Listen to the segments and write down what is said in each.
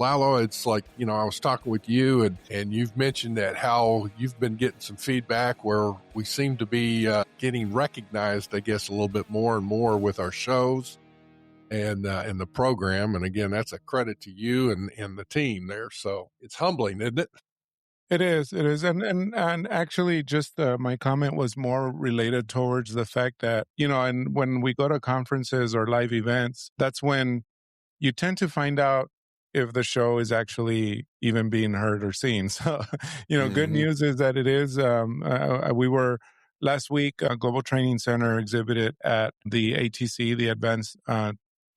Lalo, it's like, I was talking with you and you've mentioned that how you've been getting some feedback where we seem to be getting recognized, I guess, a little bit more and more with our shows and the program. And again, that's a credit to you and the team there. So it's humbling, isn't it? It is. And actually just my comment was more related towards the fact that, and when we go to conferences or live events, that's when you tend to find out if the show is actually even being heard or seen. So, good news is that it is. We were last week, Global Training Center exhibited at the ATC, the Advanced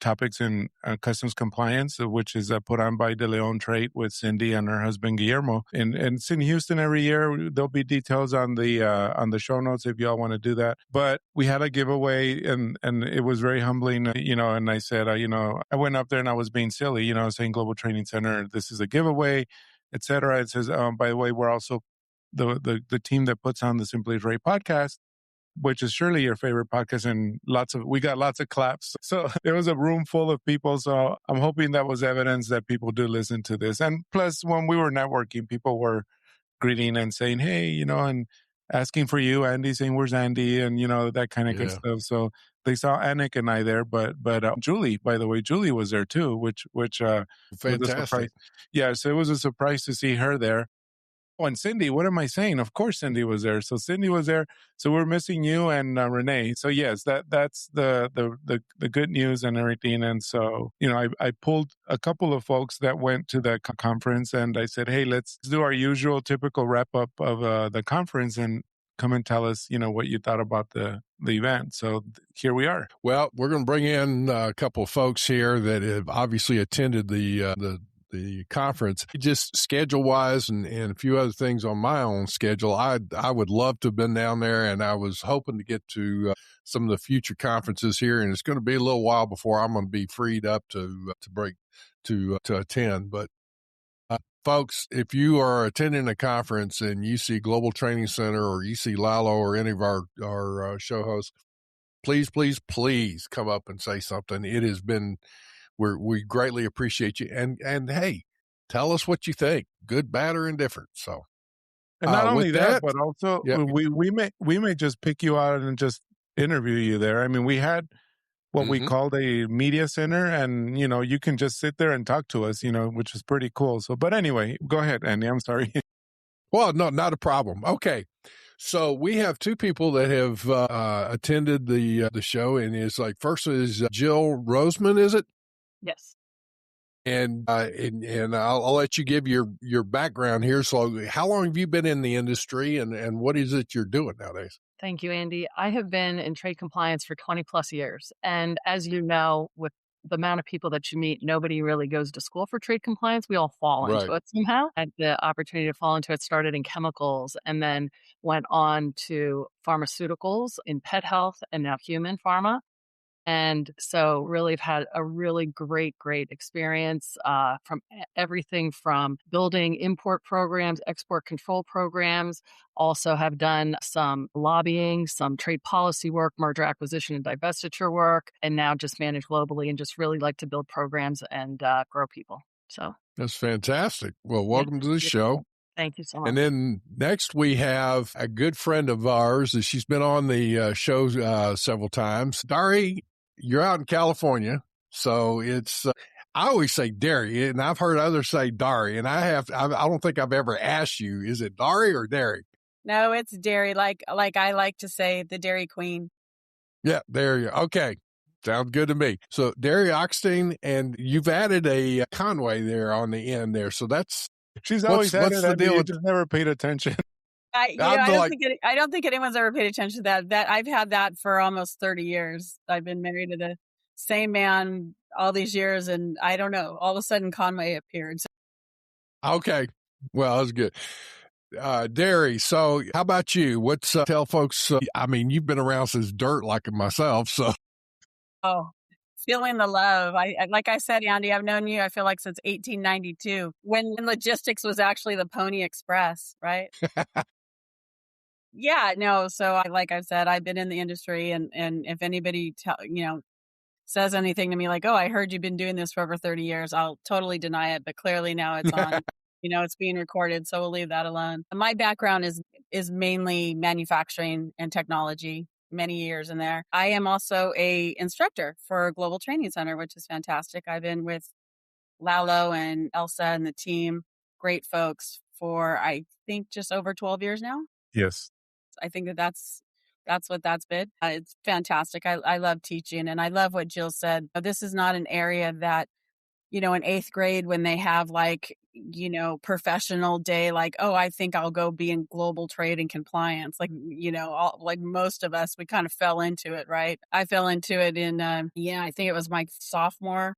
Topics in Customs Compliance, which is put on by De Leon Trade with Cindy and her husband Guillermo. And it's in Houston every year. There'll be details on the show notes if y'all want to do that. But we had a giveaway, and it was very humbling, And I said, I went up there and I was being silly, saying Global Training Center, this is a giveaway, etc. It says, by the way, we're also the team that puts on the Simply Ray podcast, which is surely your favorite podcast, and we got lots of claps. So there was a room full of people. So I'm hoping that was evidence that people do listen to this. And plus, when we were networking, people were greeting and saying, hey, and asking for you, Andy, saying, where's Andy? And, that kind of good stuff. So they saw Anik and I there, but Julie, by the way, Julie was there too, which fantastic. Was a surprise. Yeah. So it was a surprise to see her there. Oh, and Cindy, what am I saying? Of course, Cindy was there. So Cindy was there. So we're missing you and Renee. So yes, that's the good news and everything. And so, I pulled a couple of folks that went to the conference, and I said, hey, let's do our usual typical wrap up of the conference and come and tell us, what you thought about the event. So here we are. Well, we're going to bring in a couple of folks here that have obviously attended the conference. Just schedule wise and a few other things on my own schedule. I would love to have been down there, and I was hoping to get to some of the future conferences here, and it's going to be a little while before I'm going to be freed up to attend. But folks, if you are attending a conference and you see Global Training Center or you see Lalo or any of our show hosts, please come up and say something. It has been we greatly appreciate you. And hey, tell us what you think, good, bad, or indifferent. So, and not only that, but also we may just pick you out and just interview you there. I mean, we had what we called a media center, and you can just sit there and talk to us, which is pretty cool. So, but anyway, go ahead, Andy. I'm sorry. Well, no, not a problem. Okay. So we have two people that have attended the show, and it's like, first is Jill Roseman, is it? Yes. And I'll let you give your background here. So how long have you been in the industry, and what is it you're doing nowadays? Thank you, Andy. I have been in trade compliance for 20 plus years. And as you know, with the amount of people that you meet, nobody really goes to school for trade compliance. We all fall into it somehow. I had the opportunity to fall into it, started in chemicals, and then went on to pharmaceuticals in pet health and now human pharma. And so really have had a really great experience from everything from building import programs, export control programs, also have done some lobbying, some trade policy work, merger acquisition and divestiture work, and now just manage globally and just really like to build programs and grow people. So that's fantastic. Well, welcome to the show. Thank you so much. And then next we have a good friend of ours. She's been on the show several times. Darie, you're out in California, so it's I always say Darie, and I've heard others say Darie, and I don't think I've ever asked you, is it Darie or Darie? No, it's Darie, like I like to say, the Dairy Queen. Yeah, there you go. Okay. Sounds good to me. So Darie Achstein, and you've added a Conway there on the end there. So she's always had it. The deal? Just never paid attention. I don't think anyone's ever paid attention to that. I've had that for almost 30 years. I've been married to the same man all these years, and I don't know. All of a sudden, Conway appeared. Okay, well, that's good. Darie, so how about you? Tell folks? I mean, you've been around since dirt, like myself. So, feeling the love. I like I said, Andy, I've known you. I feel like since 1892, when logistics was actually the Pony Express, right? Yeah, no. So like I said, I've been in the industry, and if anybody says anything to me like, oh, I heard you've been doing this for over 30 years, I'll totally deny it. But clearly now it's on, it's being recorded. So we'll leave that alone. My background is mainly manufacturing and technology, many years in there. I am also a instructor for Global Training Center, which is fantastic. I've been with Lalo and Elsa and the team, great folks, for I think just over 12 years now. Yes. I think that's what that's been. It's fantastic. I love teaching, and I love what Jill said. This is not an area that, in 8th grade when they have professional day, like, oh, I think I'll go be in global trade and compliance. Like, like most of us, we kind of fell into it, right? I fell into it in, I think it was my sophomore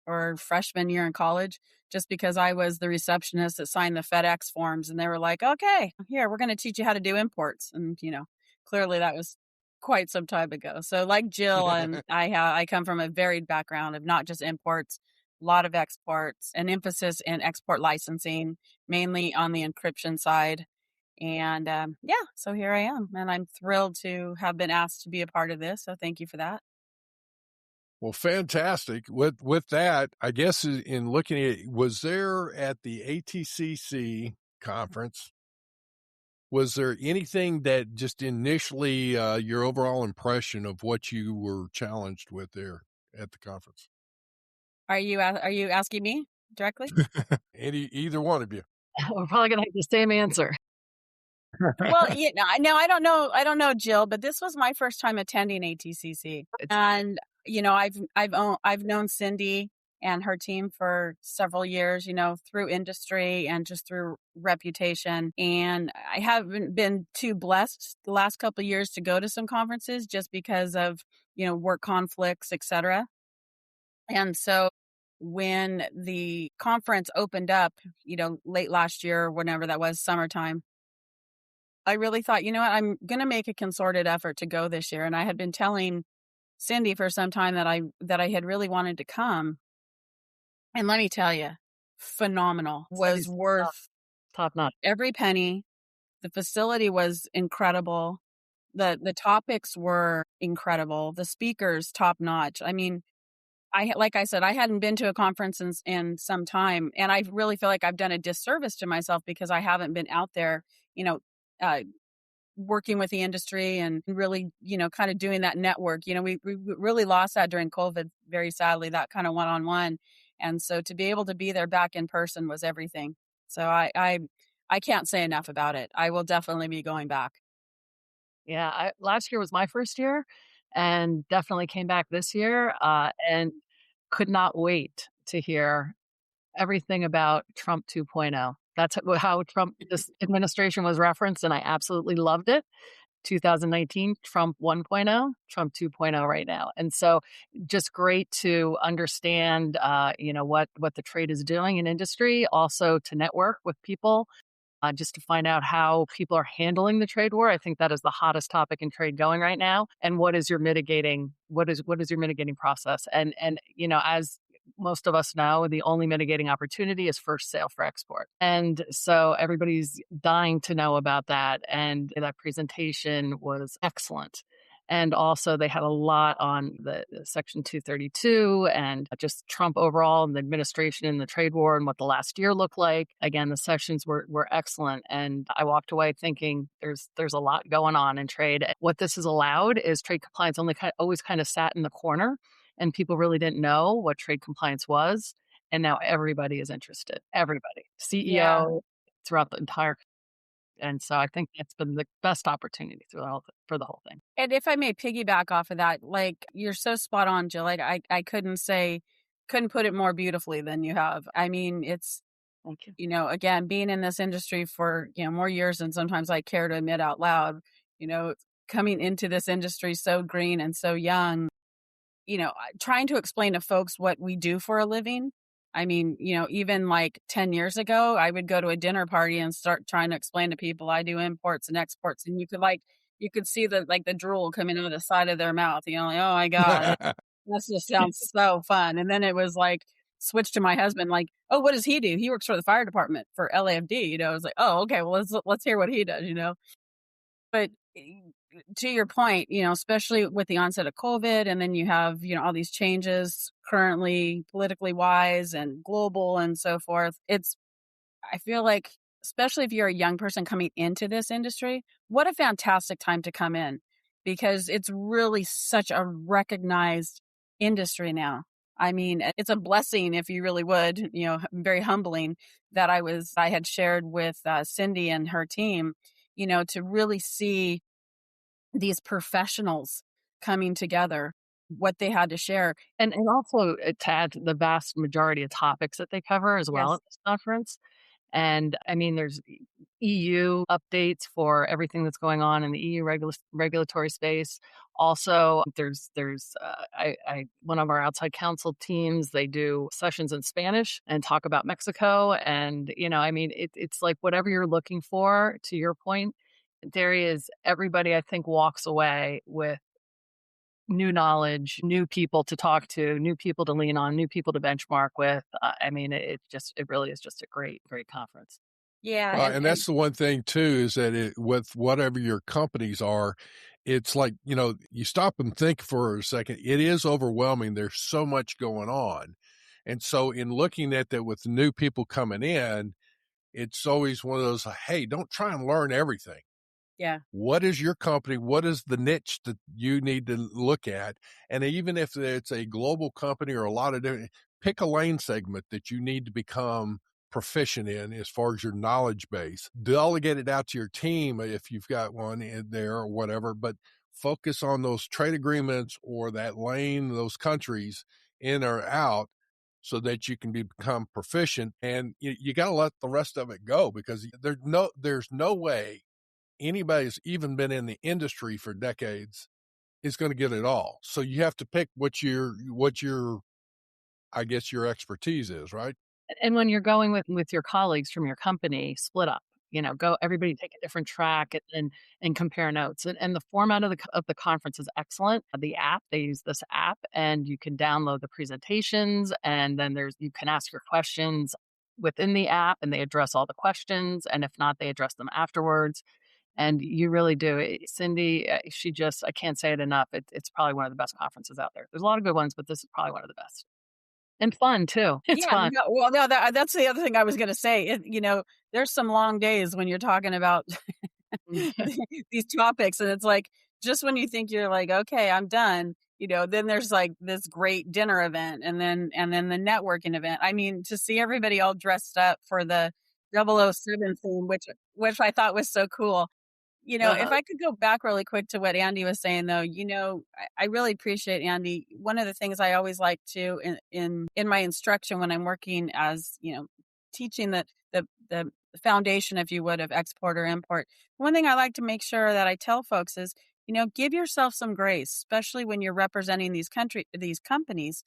or freshman year in college, just because I was the receptionist that signed the FedEx forms, and they were like, okay, here, we're going to teach you how to do imports. And, clearly that was quite some time ago. So like Jill, I come from a varied background of not just imports, a lot of exports, an emphasis in export licensing, mainly on the encryption side. And so here I am, and I'm thrilled to have been asked to be a part of this. So thank you for that. Well, fantastic. With that, I guess in looking at it, was there at the ATCC conference, was there anything that just initially your overall impression of what you were challenged with there at the conference? Are you asking me directly? Either one of you. We're probably going to have the same answer. Well, no, I don't know. I don't know, Jill, but this was my first time attending ATCC, and I've known Cindy and her team for several years, through industry and just through reputation. And I haven't been too blessed the last couple of years to go to some conferences just because of, work conflicts, etc. And so when the conference opened up, late last year, whenever that was, summertime, I really thought, I'm going to make a concerted effort to go this year. And I had been telling Cindy for some time that I had really wanted to come. And let me tell you, phenomenal. Was worth top notch every penny. The facility was incredible. The topics were incredible. The speakers top notch. I mean, like I said, I hadn't been to a conference in some time, and I really feel like I've done a disservice to myself because I haven't been out there, working with the industry and really, kind of doing that network. We really lost that during COVID, very sadly, that kind of one-on-one. And so to be able to be there back in person was everything. So I can't say enough about it. I will definitely be going back. Yeah, last year was my first year, and definitely came back this year, and could not wait to hear everything about Trump 2.0. That's how this administration was referenced, and I absolutely loved it. 2019, Trump 1.0, Trump 2.0 right now. And so just great to understand, what the trade is doing in industry, also to network with people, just to find out how people are handling the trade war. I think that is the hottest topic in trade going right now. And what is your mitigating process? And as most of us know, the only mitigating opportunity is first sale for export. And so everybody's dying to know about that. And that presentation was excellent. And also they had a lot on the Section 232 and just Trump overall and the administration and the trade war and what the last year looked like. Again, the sessions were excellent. And I walked away thinking there's a lot going on in trade. What this has allowed is trade compliance always kind of sat in the corner, and people really didn't know what trade compliance was. And now everybody is interested. Everybody, CEO, throughout the entire. And so I think that's been the best opportunity for the whole thing. And if I may piggyback off of that, like, you're so spot on, Jill. I couldn't put it more beautifully than you have. I mean, it's, thank you. Again, being in this industry for, more years than sometimes I care to admit out loud, coming into this industry so green and so young, trying to explain to folks what we do for a living. I mean, even like 10 years ago, I would go to a dinner party and start trying to explain to people I do imports and exports. And you could see the drool coming out of the side of their mouth, like, oh my God, that just sounds so fun. And then it was like, switch to my husband, like, oh, what does he do? He works for the fire department for LAFD. I was like, oh, okay, well, let's hear what he does, But to your point, especially with the onset of COVID, and then you have, all these changes currently politically wise and global and so forth. I feel like, especially if you're a young person coming into this industry, what a fantastic time to come in, because it's really such a recognized industry now. I mean, it's a blessing, if you really would, very humbling that I had shared with Cindy and her team, to really see these professionals coming together, what they had to share. And also to add to the vast majority of topics that they cover as well at this conference. And I mean, there's EU updates for everything that's going on in the EU regulatory space. Also, there's one of our outside counsel teams, they do sessions in Spanish and talk about Mexico. And, I mean, it's like whatever you're looking for, to your point, Darie, is everybody, I think, walks away with new knowledge, new people to talk to, new people to lean on, new people to benchmark with. I mean, it really is just a great, great conference. Yeah. And that's the one thing too, is that with whatever your companies are, it's like, you stop and think for a second. It is overwhelming. There's so much going on. And so in looking at that with new people coming in, it's always one of those, hey, don't try and learn everything. Yeah. What is your company? What is the niche that you need to look at? And even if it's a global company or a lot of different, pick a lane segment that you need to become proficient in as far as your knowledge base. Delegate it out to your team if you've got one in there or whatever, but focus on those trade agreements or that lane, those countries in or out, so that you can become proficient. And you got to let the rest of it go, because there's no way anybody who's even been in the industry for decades is going to get it all. So you have to pick what your I guess your expertise is, right? And when you're going with your colleagues from your company, split up. Everybody take a different track and compare notes. And the format of the conference is excellent. The app, they use this app, and you can download the presentations, and then you can ask your questions within the app, and they address all the questions. And if not, they address them afterwards. And you really do. Cindy, I can't say it enough. It's probably one of the best conferences out there. There's a lot of good ones, but this is probably one of the best. And fun too. It's fun. That's the other thing I was going to say. There's some long days when you're talking about these topics, and it's like, just when you think you're like, okay, I'm done, then there's like this great dinner event, and then the networking event. I mean, to see everybody all dressed up for the 007 theme, which I thought was so cool. If I could go back really quick to what Andy was saying, though, I really appreciate, Andy. One of the things I always like to in my instruction when I'm working as, teaching the foundation, if you would, of export or import. One thing I like to make sure that I tell folks is, give yourself some grace, especially when you're representing these companies.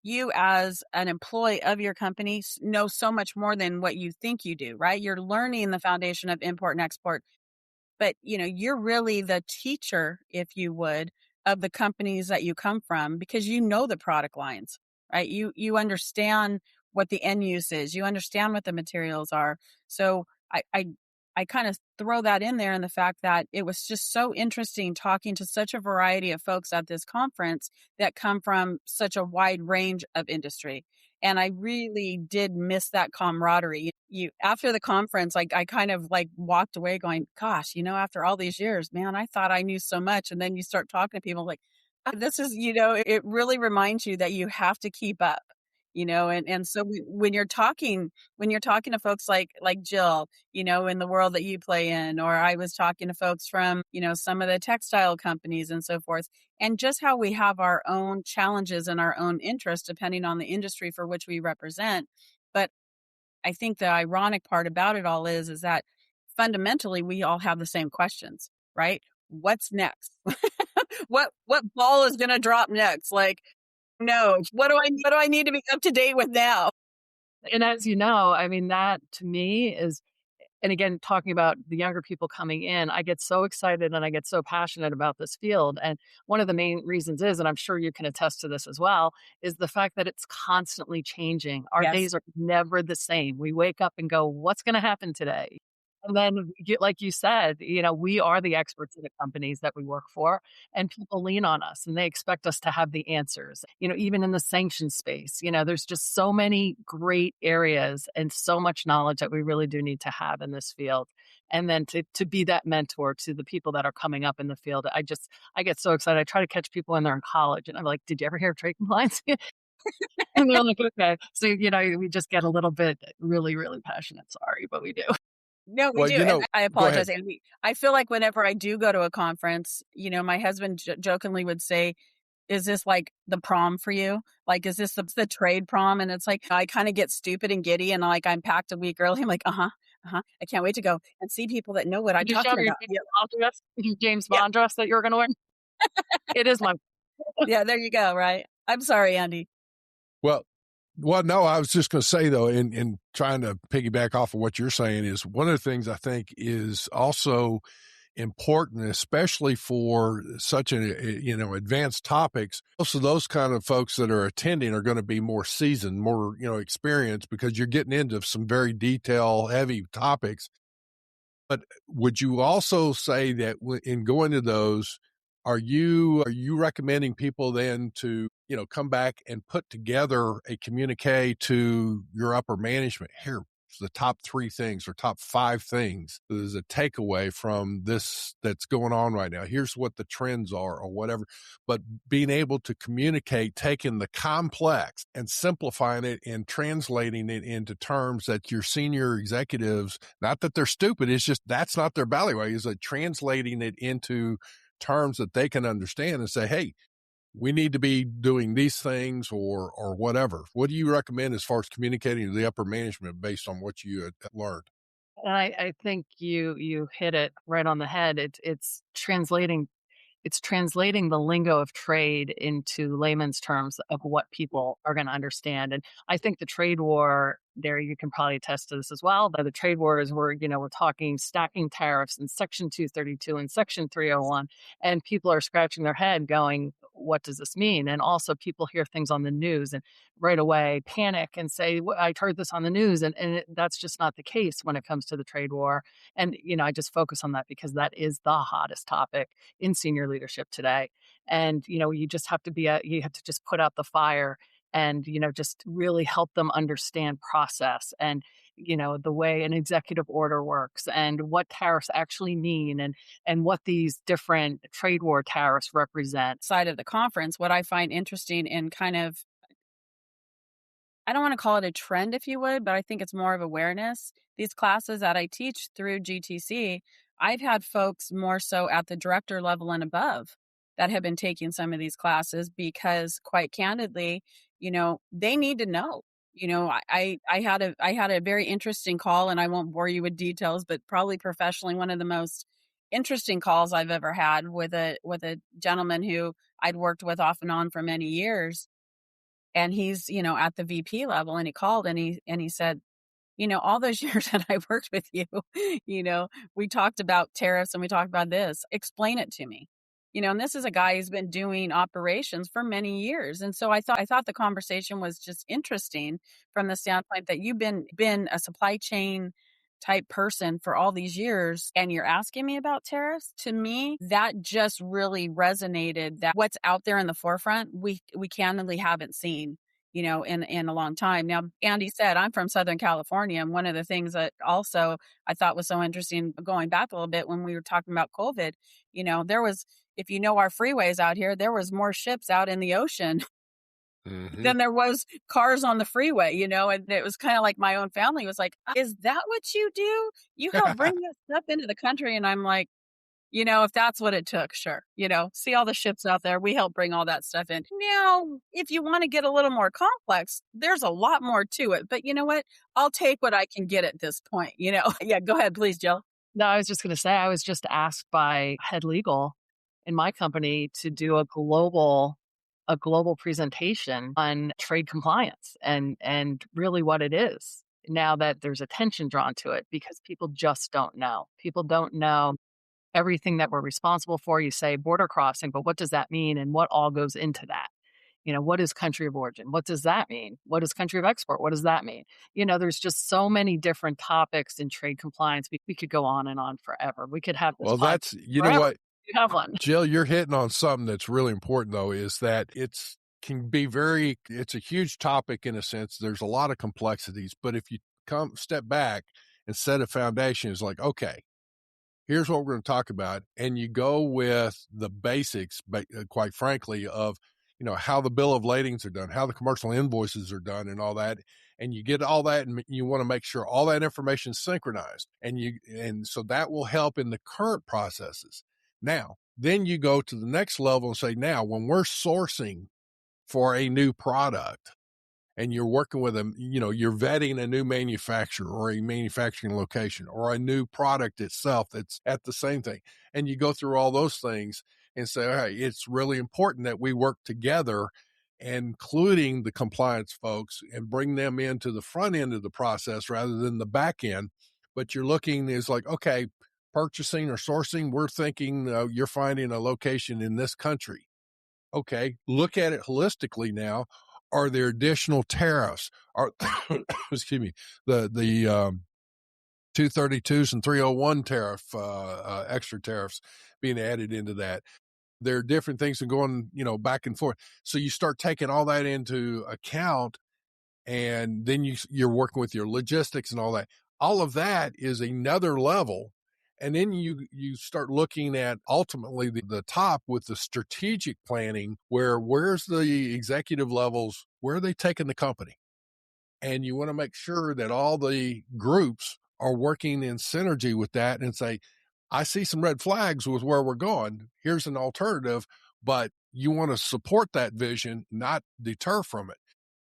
You as an employee of your company know so much more than what you think you do, right? You're learning the foundation of import and export, but you're really the teacher, if you would, of the companies that you come from, because you know the product lines, right? You understand what the end use is. You understand what the materials are. So I kind of throw that in there, in the fact that it was just so interesting talking to such a variety of folks at this conference that come from such a wide range of industry. And I really did miss that camaraderie. After the conference, I kind of like walked away going, gosh, after all these years, man, I thought I knew so much. And then you start talking to people like, this is, it really reminds you that you have to keep up. And so when you're talking to folks like Jill, in the world that you play in, or I was talking to folks from, some of the textile companies and so forth, and just how we have our own challenges and our own interests depending on the industry for which we represent. But I think the ironic part about it all is that fundamentally we all have the same questions, right? What's next? What ball is going to drop next? Like, no, what do I need to be up to date with now? And as you know, I mean, that to me is, and again, talking about the younger people coming in, I get so excited and I get so passionate about this field. And one of the main reasons is, and I'm sure you can attest to this as well, is the fact that it's constantly changing. Our days are never the same. We wake up and go, what's going to happen today? And then, like you said, we are the experts in the companies that we work for, and people lean on us and they expect us to have the answers. Even in the sanction space, there's just so many great areas and so much knowledge that we really do need to have in this field. And then to be that mentor to the people that are coming up in the field. I get so excited. I try to catch people when they're in college and I'm like, did you ever hear of trade compliance? And they're like, okay. So, we just get a little bit really, really passionate. Sorry, but we do. No, we Well, do. And I apologize, Andy. I feel like whenever I do go to a conference, my husband jokingly would say, is this like the prom for you? Like, is this the trade prom? And it's like, I kind of get stupid and giddy and like I'm packed a week early. I'm like, I can't wait to go and see people that know what I'm talking about. Your James Bond dress that you're going to wear? It is my. Yeah, there you go. Right. I'm sorry, Andy. Well, no, I was just going to say, though, in trying to piggyback off of what you're saying, is one of the things I think is also important, especially for such advanced topics. Most of those kind of folks that are attending are going to be more seasoned, more, experienced, because you're getting into some very detail heavy topics. But would you also say that in going to those, are you recommending people then to, come back and put together a communique to your upper management? Here, the top 3 things or top 5 things is a takeaway from this that's going on right now. Here's what the trends are or whatever. But being able to communicate, taking the complex and simplifying it and translating it into terms that your senior executives, not that they're stupid, it's just that's not their bailiwick, is like translating it into terms that they can understand and say, hey, we need to be doing these things or whatever. What do you recommend as far as communicating to the upper management based on what you had learned? And I think you hit it right on the head. It's translating the lingo of trade into layman's terms of what people are going to understand. And I think the trade war, Darie, you can probably attest to this as well. But the trade war is where, we're talking stacking tariffs and Section 232 and Section 301. And people are scratching their head going, what does this mean? And also people hear things on the news and right away panic and say, I heard this on the news. And that's just not the case when it comes to the trade war. And, I just focus on that because that is the hottest topic in senior leadership today. And, you just have to you have to just put out the fire and, just really help them understand process and, the way an executive order works and what tariffs actually mean and what these different trade war tariffs represent. Side of the conference, what I find interesting in kind of, I don't want to call it a trend, if you would, but I think it's more of awareness. These classes that I teach through GTC, I've had folks more so at the director level and above that have been taking some of these classes because, quite candidly, they need to know. I had a very interesting call, and I won't bore you with details, but probably professionally one of the most interesting calls I've ever had with a gentleman who I'd worked with off and on for many years. And he's, at the VP level, and he called and he said, all those years that I worked with you, we talked about tariffs and we talked about this. Explain it to me. And this is a guy who's been doing operations for many years. And so I thought the conversation was just interesting from the standpoint that you've been a supply chain type person for all these years and you're asking me about tariffs. To me, that just really resonated that what's out there in the forefront, we candidly haven't seen, in a long time. Now, Andy said, I'm from Southern California. And one of the things that also I thought was so interesting going back a little bit when we were talking about COVID, there was, if our freeways out here, there was more ships out in the ocean than there was cars on the freeway, and it was kind of like my own family was like, is that what you do? You help bring that stuff into the country? And I'm like, if that's what it took, sure. See all the ships out there. We help bring all that stuff in. Now, if you want to get a little more complex, there's a lot more to it. But you know what? I'll take what I can get at this point, Yeah, go ahead, please, Jill. No, I was just going to say, I was just asked by head legal in my company to do a global presentation on trade compliance and really what it is now that there's attention drawn to it because people just don't know. People don't know everything that we're responsible for. You say border crossing, but what does that mean and what all goes into that? What is country of origin? What does that mean? What is country of export? What does that mean? There's just so many different topics in trade compliance. We could go on and on forever. We could have this. Well, that's, you know what, you have one. Jill, you're hitting on something that's really important, though, is that it's a huge topic in a sense. There's a lot of complexities, but if you step back and set a foundation, it's like, okay, here's what we're going to talk about. And you go with the basics, quite frankly, of, how the bill of ladings are done, how the commercial invoices are done and all that. And you get all that, and you want to make sure all that information is synchronized. And so that will help in the current processes. Now, then you go to the next level and say, now, when we're sourcing for a new product and you're working with them, you're vetting a new manufacturer or a manufacturing location or a new product itself that's at the same thing. And you go through all those things and say, all right, it's really important that we work together, including the compliance folks, and bring them into the front end of the process rather than the back end. But you're looking is like, okay, purchasing or sourcing, we're thinking you're finding a location in this country. Okay, look at it holistically now. Are there additional tariffs? Excuse me, the 232s and 301 tariff, extra tariffs being added into that. There are different things that going, back and forth. So you start taking all that into account, and then you're working with your logistics and all that. All of that is another level. And then you start looking at ultimately the top with the strategic planning, where's the executive levels, where are they taking the company? And you want to make sure that all the groups are working in synergy with that and say, I see some red flags with where we're going. Here's an alternative, but you want to support that vision, not deter from it.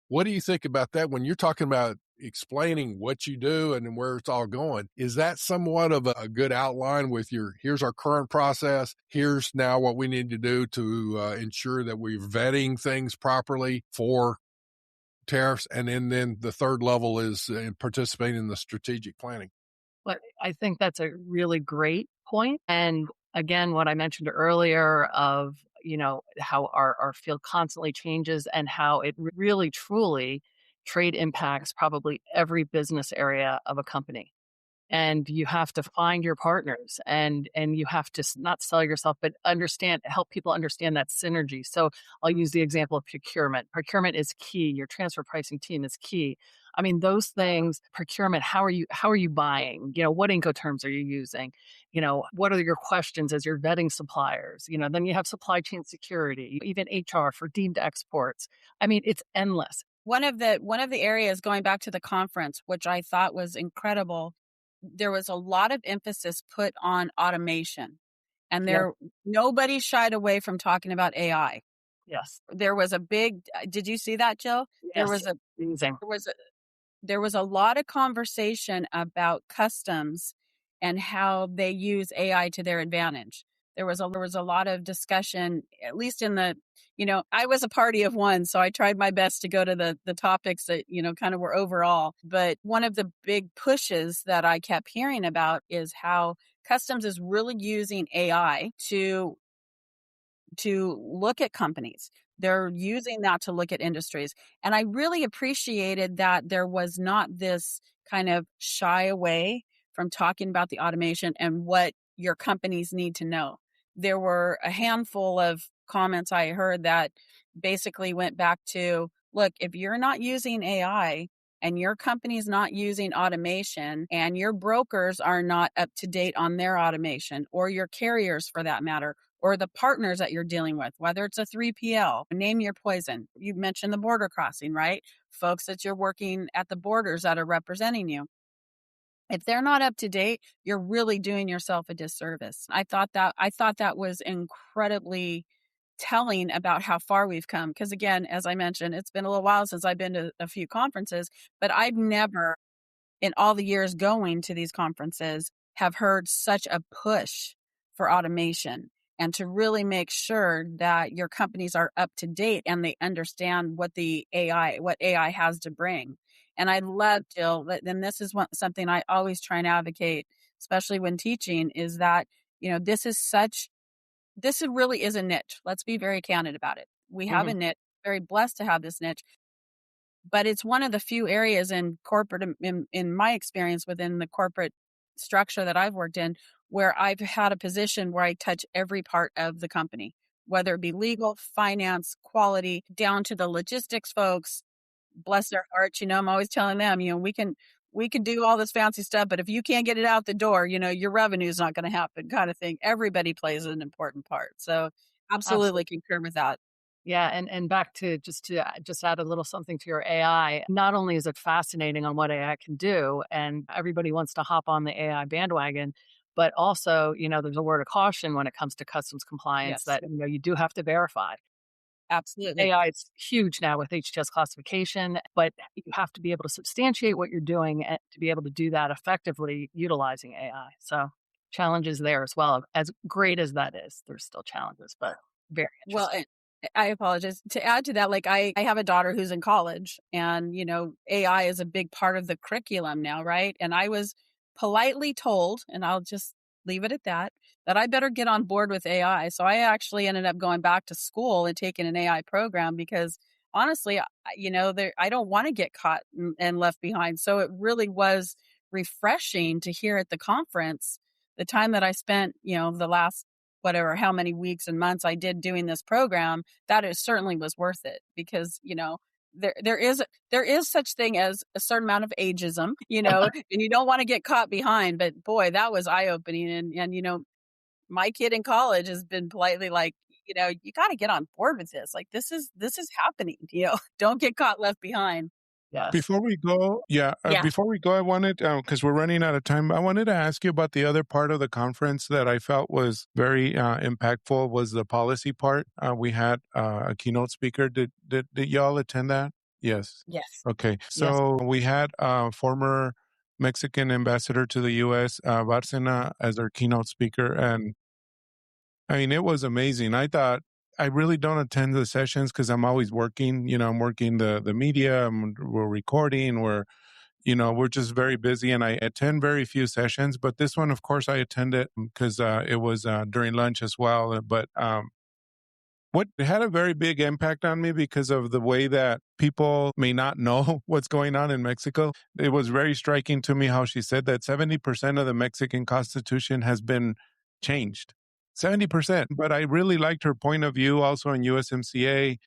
What do you think about that when you're talking about explaining what you do and where it's all going? Is that somewhat of a good outline with here's our current process, here's now what we need to do to ensure that we're vetting things properly for tariffs, and then the third level is participating in the strategic planning? But I think that's a really great point. And again, what I mentioned earlier of, how our field constantly changes and how it really, truly trade impacts probably every business area of a company. And you have to find your partners, and you have to not sell yourself, but help people understand that synergy. So I'll use the example of procurement. Procurement is key. Your transfer pricing team is key. I mean, those things, procurement, how are you buying? What Incoterms are you using? What are your questions as you're vetting suppliers? Then you have supply chain security, even HR for deemed exports. I mean, it's endless. One of the areas, going back to the conference, which I thought was incredible, there was a lot of emphasis put on automation, and nobody shied away from talking about AI. Yes. There was did you see that, Jill? Yes. There was a lot of conversation about customs and how they use AI to their advantage. There was a lot of discussion, at least in the, I was a party of one, so I tried my best to go to the topics that, kind of were overall. But one of the big pushes that I kept hearing about is how customs is really using AI to look at companies. They're using that to look at industries. And I really appreciated that there was not this kind of shy away from talking about the automation and what your companies need to know. There were a handful of comments I heard that basically went back to, look, if you're not using AI and your company's not using automation and your brokers are not up to date on their automation, or your carriers for that matter, or the partners that you're dealing with, whether it's a 3PL, name your poison. You mentioned the border crossing, right? Folks that you're working at the borders that are representing you. If they're not up to date, you're really doing yourself a disservice. I thought that was incredibly telling about how far we've come. Because again, as I mentioned, it's been a little while since I've been to a few conferences, but I've never, in all the years going to these conferences, have heard such a push for automation and to really make sure that your companies are up to date and they understand what AI has to bring. And I love, Jill, and this is something I always try and advocate, especially when teaching, is that, this really is a niche. Let's be very candid about it. We have a niche. very blessed to have this niche. But it's one of the few areas in corporate, in my experience within the corporate structure that I've worked in, where I've had a position where I touch every part of the company, whether it be legal, finance, quality, down to the logistics folks. Bless their hearts. I'm always telling them, we can do all this fancy stuff, but if you can't get it out the door, your revenue is not going to happen, kind of thing. Everybody plays an important part. So absolutely concur with that. Yeah. And back to just add a little something to your AI. Not only is it fascinating on what AI can do, and everybody wants to hop on the AI bandwagon, but also, there's a word of caution when it comes to customs compliance that, you do have to verify. Absolutely. AI is huge now with HTS classification, but you have to be able to substantiate what you're doing and to be able to do that effectively utilizing AI. So challenges there as well. As great as that is, there's still challenges, but very interesting. Well, I apologize. To add to that, like I have a daughter who's in college, and, AI is a big part of the curriculum now, right? And I was politely told, and I'll just leave it at that I better get on board with AI. So I actually ended up going back to school and taking an AI program because honestly, I don't want to get caught and left behind. So it really was refreshing to hear at the conference the time that I spent, the last whatever, how many weeks and months I did doing this program, that it certainly was worth it because, there is such thing as a certain amount of ageism, and you don't want to get caught behind. But boy, that was eye opening. And my kid in college has been politely like, you got to get on board with this. Like this is happening. Don't get caught left behind. Yes. Before we go, I wanted, because we're running out of time, I wanted to ask you about the other part of the conference that I felt was very impactful was the policy part. We had a keynote speaker. Did y'all attend that? Yes. Yes. Okay. So we had a former Mexican ambassador to the U.S., Bárcena, as our keynote speaker. And I mean, it was amazing. I thought, I really don't attend the sessions because I'm always working. I'm working the media, we're recording, we're just very busy, and I attend very few sessions. But this one, of course, I attended because it was during lunch as well. But what had a very big impact on me because of the way that people may not know what's going on in Mexico. It was very striking to me how she said that 70% of the Mexican Constitution has been changed. 70%. But I really liked her point of view also on USMCA.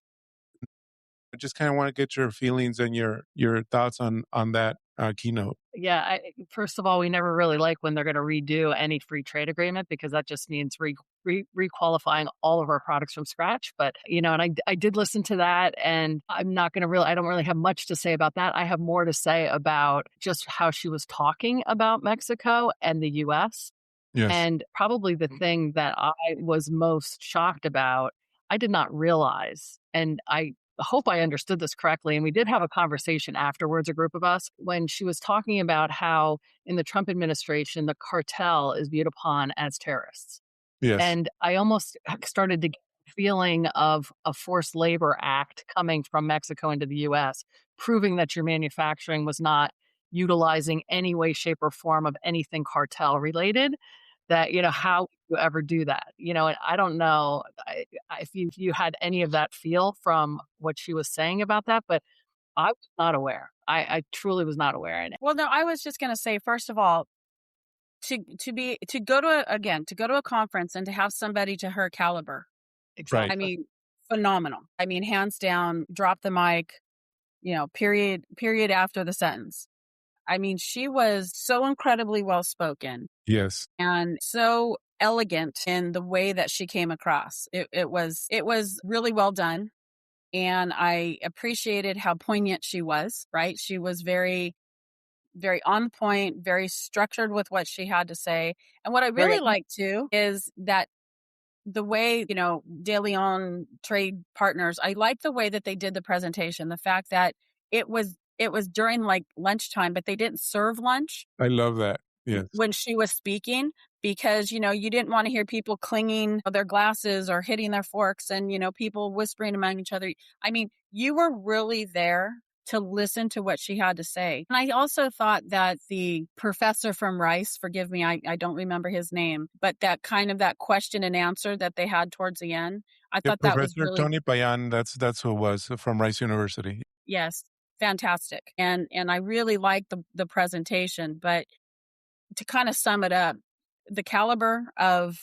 I just kind of want to get your feelings and your thoughts on that keynote. Yeah. First of all, we never really like when they're going to redo any free trade agreement because that just means requalifying all of our products from scratch. But, and I did listen to that, and I'm not going to I don't really have much to say about that. I have more to say about just how she was talking about Mexico and the U.S. Yes. And probably the thing that I was most shocked about, I did not realize, and I hope I understood this correctly. And we did have a conversation afterwards, a group of us, when she was talking about how in the Trump administration, the cartel is viewed upon as terrorists. Yes. And I almost started to get a feeling of a forced labor act coming from Mexico into the U.S., proving that your manufacturing was not utilizing any way, shape, or form of anything cartel related. That, how would you ever do that? And I don't know if you had any of that feel from what she was saying about that, but I was not aware. I truly was not aware. Well, no, I was just going to say, first of all, to go to a conference and to have somebody to her caliber. Exactly. I mean, phenomenal. I mean, hands down, drop the mic, period after the sentence. I mean, she was so incredibly well-spoken. Yes. And so elegant in the way that she came across. It was really well done. And I appreciated how poignant she was, right? She was very, very on point, very structured with what she had to say. And what I really like too is that the way, De Leon trade partners, I like the way that they did the presentation. The fact that it was during like lunchtime, but they didn't serve lunch. I love that. Yes. When she was speaking, because, you didn't want to hear people clinging their glasses or hitting their forks and, people whispering among each other. I mean, you were really there to listen to what she had to say. And I also thought that the professor from Rice, forgive me, I don't remember his name, but that kind of that question and answer that they had towards the end, I thought that was Professor really... Tony Payan, that's who it was from Rice University. Yes, fantastic. And I really liked the presentation. But to kind of sum it up, the caliber of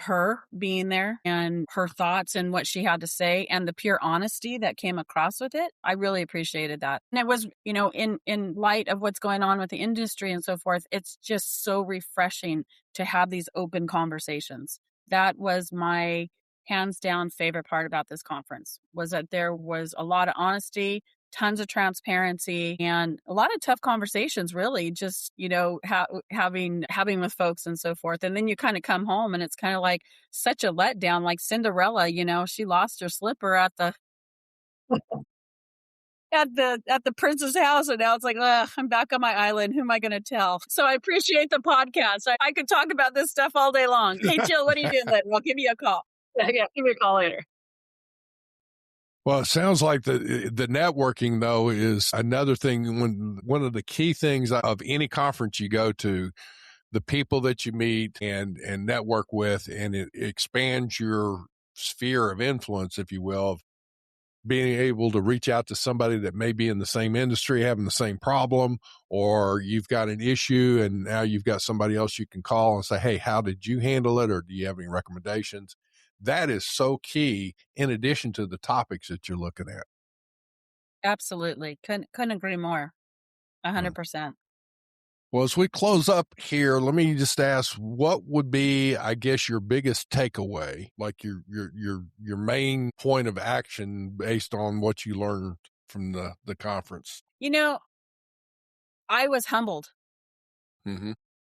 her being there and her thoughts and what she had to say and the pure honesty that came across with it, I really appreciated that. And it was, in light of what's going on with the industry and so forth, it's just so refreshing to have these open conversations. That was my hands down favorite part about this conference, was that there was a lot of honesty, tons of transparency, and a lot of tough conversations, really, just, having with folks and so forth. And then you kind of come home and it's kind of like such a letdown, like Cinderella, she lost her slipper at the at the prince's house, and now it's like, I'm back on my island. Who am I going to tell? So I appreciate the podcast. I could talk about this stuff all day long. Hey, Jill, what are you doing later? I'll give you a call. Yeah, give me a call later. Well, it sounds like the networking, though, is another thing. One of the key things of any conference you go to, the people that you meet and network with, and it expands your sphere of influence, if you will, of being able to reach out to somebody that may be in the same industry, having the same problem, or you've got an issue and now you've got somebody else you can call and say, hey, how did you handle it? Or do you have any recommendations? That is so key in addition to the topics that you're looking at. Absolutely. Couldn't agree more. 100%. Well, as we close up here, let me just ask, what would be, I guess, your biggest takeaway, like your main point of action based on what you learned from the conference? I was humbled. Mm-hmm.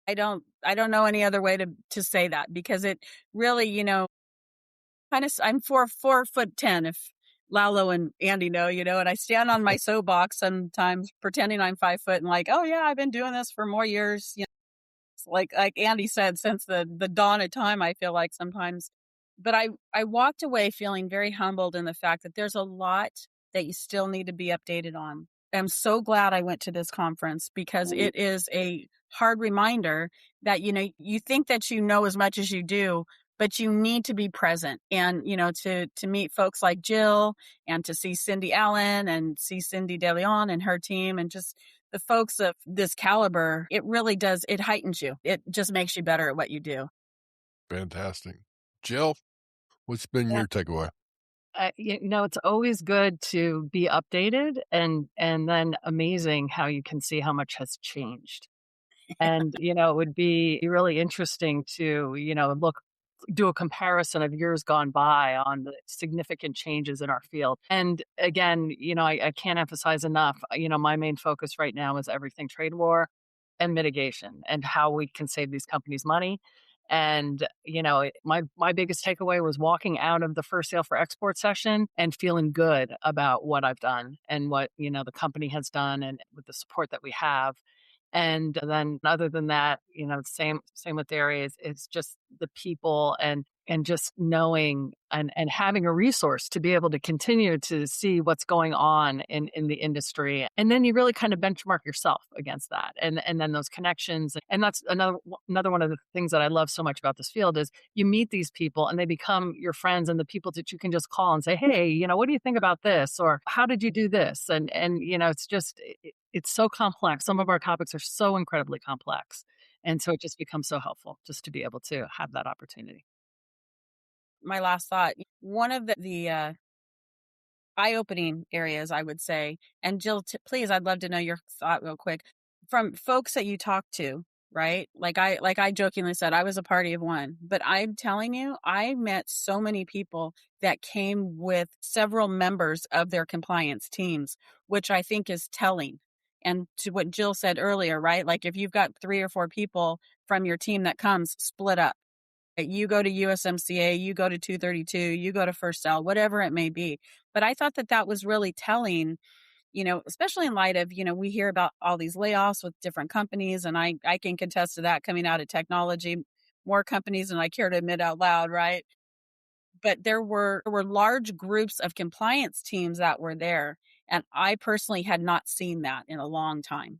I don't know any other way to say that, because it really, kind of, I'm 4'10" if Lalo and Andy know, and I stand on my soapbox sometimes pretending I'm 5 foot and like, oh yeah, I've been doing this for more years. Like Andy said, since the dawn of time, I feel like sometimes. But I walked away feeling very humbled in the fact that there's a lot that you still need to be updated on. I'm so glad I went to this conference, because it is a hard reminder that, you think that you know as much as you do, but you need to be present. And, to meet folks like Jill, and to see Cindy Allen and see Cindy De Leon and her team, and just the folks of this caliber, it really does. It heightens you. It just makes you better at what you do. Fantastic. Jill, what's been your takeaway? It's always good to be updated, and then amazing how you can see how much has changed. And, it would be really interesting to, do a comparison of years gone by on the significant changes in our field. And again, I can't emphasize enough, my main focus right now is everything trade war and mitigation, and how we can save these companies money. And, my biggest takeaway was walking out of the first sale for export session and feeling good about what I've done and what, the company has done, and with the support that we have. And then other than that, same with Darie, it's just the people and just knowing and having a resource to be able to continue to see what's going on in the industry. And then you really kind of benchmark yourself against that. And then those connections. And that's another one of the things that I love so much about this field is you meet these people and they become your friends, and the people that you can just call and say, hey, what do you think about this? Or how did you do this? And it's just, it's so complex. Some of our topics are so incredibly complex. And so it just becomes so helpful just to be able to have that opportunity. My last thought, one of the eye-opening areas, I would say, and Jill, please, I'd love to know your thought real quick, from folks that you talk to, right? Like I jokingly said, I was a party of one, but I'm telling you, I met so many people that came with several members of their compliance teams, which I think is telling. And to what Jill said earlier, right? Like if you've got 3 or 4 people from your team that comes, split up. You go to USMCA, you go to 232, you go to First Cell, whatever it may be. But I thought that was really telling, especially in light of, we hear about all these layoffs with different companies, and I can contest to that coming out of technology, more companies than I care to admit out loud, right? But there were large groups of compliance teams that were there, and I personally had not seen that in a long time.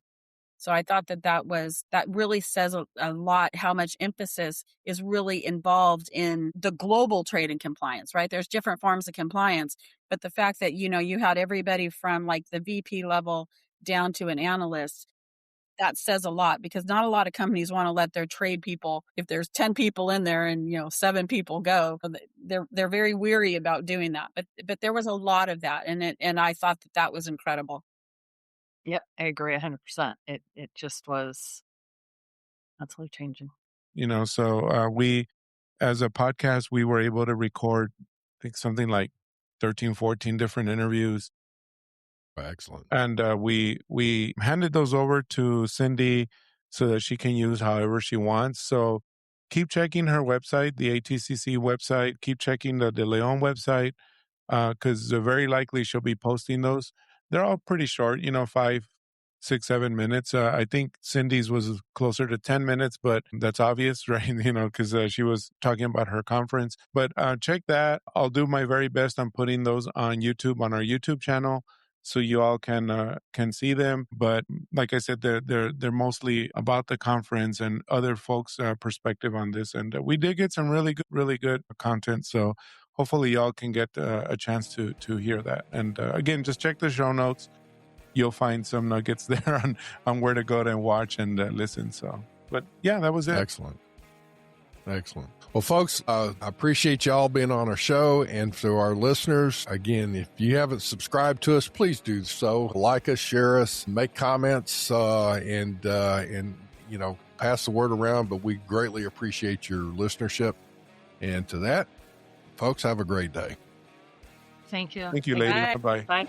So I thought that really says a lot how much emphasis is really involved in the global trade and compliance, right? There's different forms of compliance, but the fact that, you had everybody from like the VP level down to an analyst, that says a lot, because not a lot of companies want to let their trade people, if there's 10 people in there and 7 people go, they're very weary about doing that. But there was a lot of that, and I thought that was incredible. Yep, I agree 100%. It just was absolutely changing. So we, as a podcast, we were able to record, I think, something like 13, 14 different interviews. Excellent. And we handed those over to Cindy so that she can use however she wants. So keep checking her website, the ATCC website. Keep checking the De Leon website, because very likely she'll be posting those. They're all pretty short, 5, 6, 7 minutes. I think Cindy's was closer to 10 minutes, but that's obvious, right? Because she was talking about her conference. But check that. I'll do my very best on putting those on YouTube, on our YouTube channel, so you all can see them. But like I said, they're mostly about the conference and other folks' perspective on this. And we did get some really good content. So hopefully y'all can get a chance to hear that. And again, just check the show notes. You'll find some nuggets there on where to go to and watch and listen. So, but yeah, that was it. Excellent. Well, folks, I appreciate y'all being on our show. And to our listeners, again, if you haven't subscribed to us, please do so. Like us, share us, make comments, and pass the word around. But we greatly appreciate your listenership. And to that, folks, have a great day. Thank you. Thank you, lady. Bye-bye. Bye.